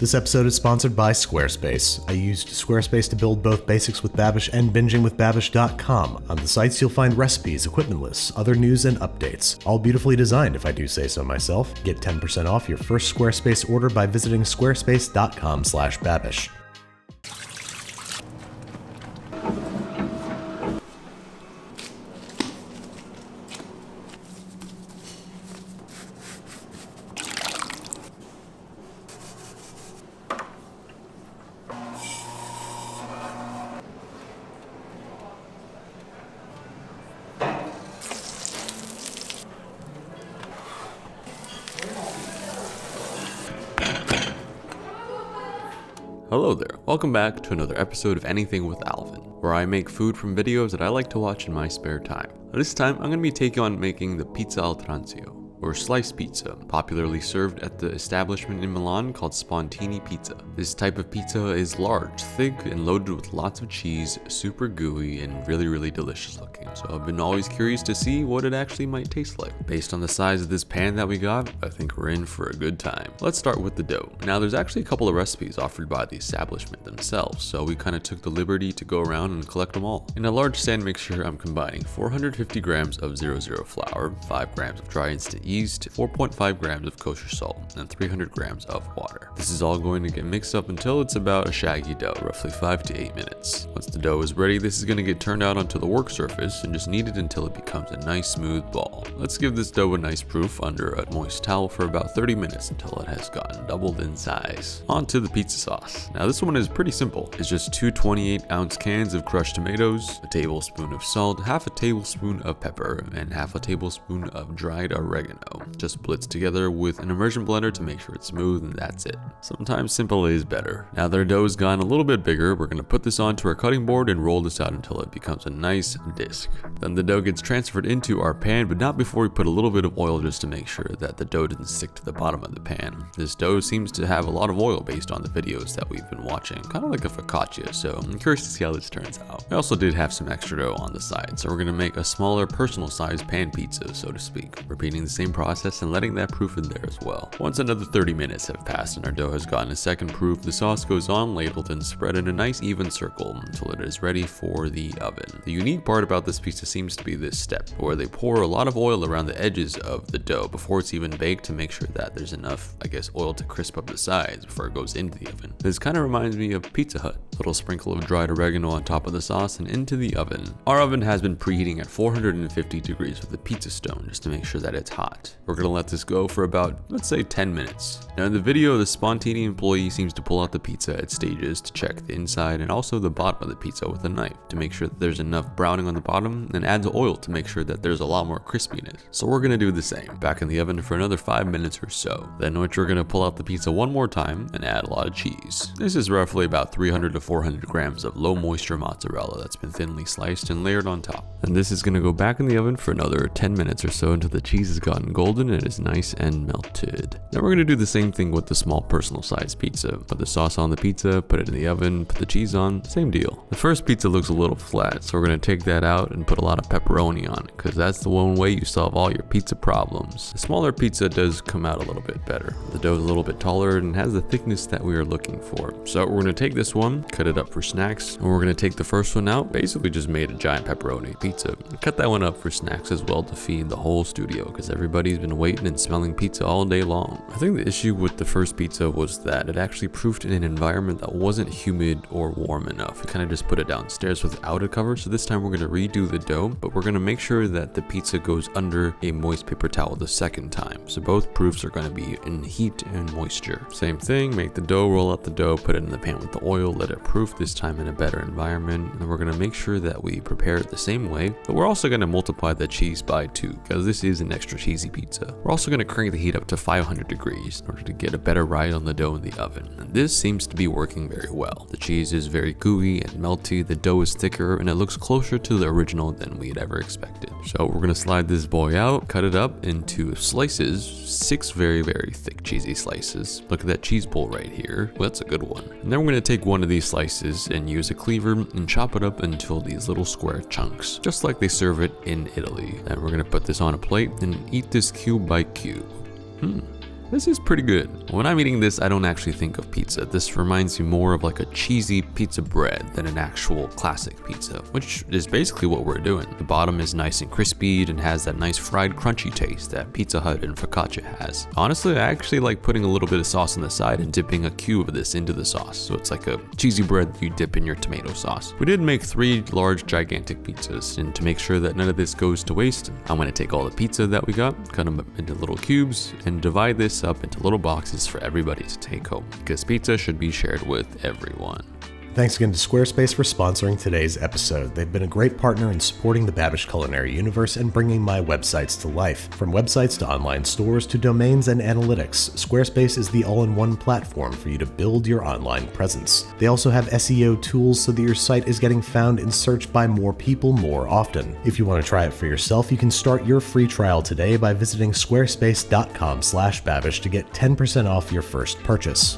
This episode is sponsored by Squarespace. I used Squarespace to build both Basics with Babish and BingingWithBabish.com. On the sites, you'll find recipes, equipment lists, other news, and updates. All beautifully designed, if I do say so myself. Get 10% off your first Squarespace order by visiting squarespace.com/Babish. Hello there, welcome back to another episode of Anything with Alvin, where I make food from videos that I like to watch in my spare time. This time, I'm going to be taking on making the pizza al transio, or sliced pizza, popularly served at the establishment in Milan called Spontini Pizza. This type of pizza is large, thick, and loaded with lots of cheese, super gooey, and really delicious looking. So I've been always curious to see what it actually might taste like. Based on the size of this pan that we got, I think we're in for a good time. Let's start with the dough. Now there's actually a couple of recipes offered by the establishment themselves, so we kind of took the liberty to go around and collect them all. In a large stand mixture, I'm combining 450 grams of 00 flour, 5 grams of dry instant yeast, 4.5 grams of kosher salt, and 300 grams of water. This is all going to get mixed up until it's about a shaggy dough, roughly 5 to 8 minutes. Once the dough is ready, this is going to get turned out onto the work surface and just kneaded until it becomes a nice smooth ball. Let's give this dough a nice proof under a moist towel for about 30 minutes until it has gotten doubled in size. On to the pizza sauce. Now this one is pretty simple. It's just 2 28-ounce cans of crushed tomatoes, a tablespoon of salt, half a tablespoon of pepper, and half a tablespoon of dried oregano. Just blitz together with an immersion blender to make sure it's smooth, and that's it. Sometimes simple is better. Now that our dough has gone a little bit bigger, we're going to put this onto our cutting board and roll this out until it becomes a nice disc. Then the dough gets transferred into our pan, but not before we put a little bit of oil just to make sure that the dough doesn't stick to the bottom of the pan. This dough seems to have a lot of oil based on the videos that we've been watching, kind of like a focaccia, so I'm curious to see how this turns out. We also did have some extra dough on the side, so we're going to make a smaller personal sized pan pizza, so to speak, repeating the same process and letting that proof in there as well. Once another 30 minutes have passed and our dough has gotten a second proof, the sauce goes on, ladled, and spread in a nice even circle until it is ready for the oven. The unique part about this pizza seems to be this step, where they pour a lot of oil around the edges of the dough before it's even baked to make sure that there's enough, oil to crisp up the sides before it goes into the oven. This kind of reminds me of Pizza Hut. A little sprinkle of dried oregano on top of the sauce and into the oven. Our oven has been preheating at 450 degrees with a pizza stone just to make sure that it's hot. We're going to let this go for about, let's say, 10 minutes. Now in the video, the Spontini employee seems to pull out the pizza at stages to check the inside and also the bottom of the pizza with a knife to make sure that there's enough browning on the bottom, and adds oil to make sure that there's a lot more crispiness. So we're going to do the same, back in the oven for another 5 minutes or so. Then we're going to pull out the pizza one more time and add a lot of cheese. This is roughly about 300 to 400 grams of low moisture mozzarella that's been thinly sliced and layered on top. And this is going to go back in the oven for another 10 minutes or so until the cheese has gotten golden and is nice and melted. Now we're going to do the same thing with the small personal size pizza. Put the sauce on the pizza, put it in the oven, put the cheese on, same deal. The first pizza looks a little flat, so we're going to take that out and put a lot of pepperoni on it, because that's the one way you solve all your pizza problems. The smaller pizza does come out a little bit better. The dough is a little bit taller and has the thickness that we are looking for. So we're going to take this one, cut it up for snacks, and we're going to take the first one out. Basically just made a giant pepperoni pizza. Cut that one up for snacks as well to feed the whole studio, because everybody's been waiting and smelling pizza all day long. I think the issue with the first pizza was that it actually proofed in an environment that wasn't humid or warm enough. We kind of just put it downstairs without a cover, so this time we're going to redo the dough, but we're going to make sure that the pizza goes under a moist paper towel the second time. So both proofs are going to be in heat and moisture. Same thing, make the dough, roll out the dough, put it in the pan with the oil, let it proof, this time in a better environment. And we're going to make sure that we prepare it the same way, but we're also going to multiply the cheese by 2, because this is an extra cheesy pizza. We're also going to crank the heat up to 500 degrees in order to get a better ride on the dough in the oven. And this seems to be working very well. The cheese is very gooey and melty, the dough is thicker, and it looks closer to the original than we had ever expected. So we're going to slide this boy out, cut it up into slices, 6 very thick cheesy slices. Look at that cheese bowl right here. Well, that's a good one. And then we're going to take one of these slices and use a cleaver and chop it up until these little square chunks, just like they serve it in Italy. Then we're going to put this on a plate and eat this cube by cube. This is pretty good. When I'm eating this, I don't actually think of pizza. This reminds me more of like a cheesy pizza bread than an actual classic pizza, which is basically what we're doing. The bottom is nice and crispy and has that nice fried crunchy taste that Pizza Hut and focaccia has. Honestly, I actually like putting a little bit of sauce on the side and dipping a cube of this into the sauce, so it's like a cheesy bread that you dip in your tomato sauce. We did make 3 large gigantic pizzas, and to make sure that none of this goes to waste, I'm going to take all the pizza that we got, cut them into little cubes, and divide this up into little boxes for everybody to take home, because pizza should be shared with everyone. Thanks again to Squarespace for sponsoring today's episode. They've been a great partner in supporting the Babish culinary universe and bringing my websites to life. From websites to online stores to domains and analytics, Squarespace is the all-in-one platform for you to build your online presence. They also have SEO tools so that your site is getting found and searched by more people more often. If you want to try it for yourself, you can start your free trial today by visiting squarespace.com/Babish to get 10% off your first purchase.